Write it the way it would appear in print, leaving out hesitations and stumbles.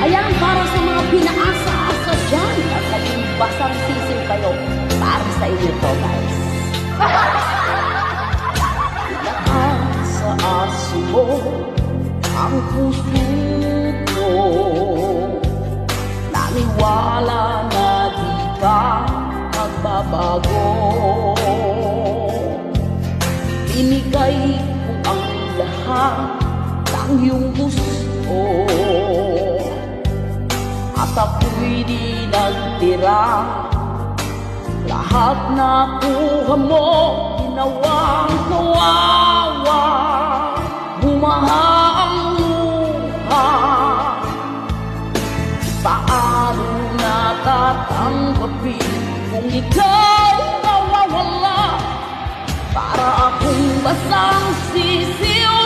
Ayan, para sa mga pinaasa-asa dyan at naging basang sisil kayo, para sa inyo to, guys. Pinaasa-asi mo ang puso ko, naniwala na di ka magbabago. Binigay ko ang lahat ng iyong gusto, at ako'y di nagtira. Lahat na kuha mo, ginawang kawawa. Bumaha ang luha. Paano natatanggapin kung ika'y nawawala? Para akong basang sisiw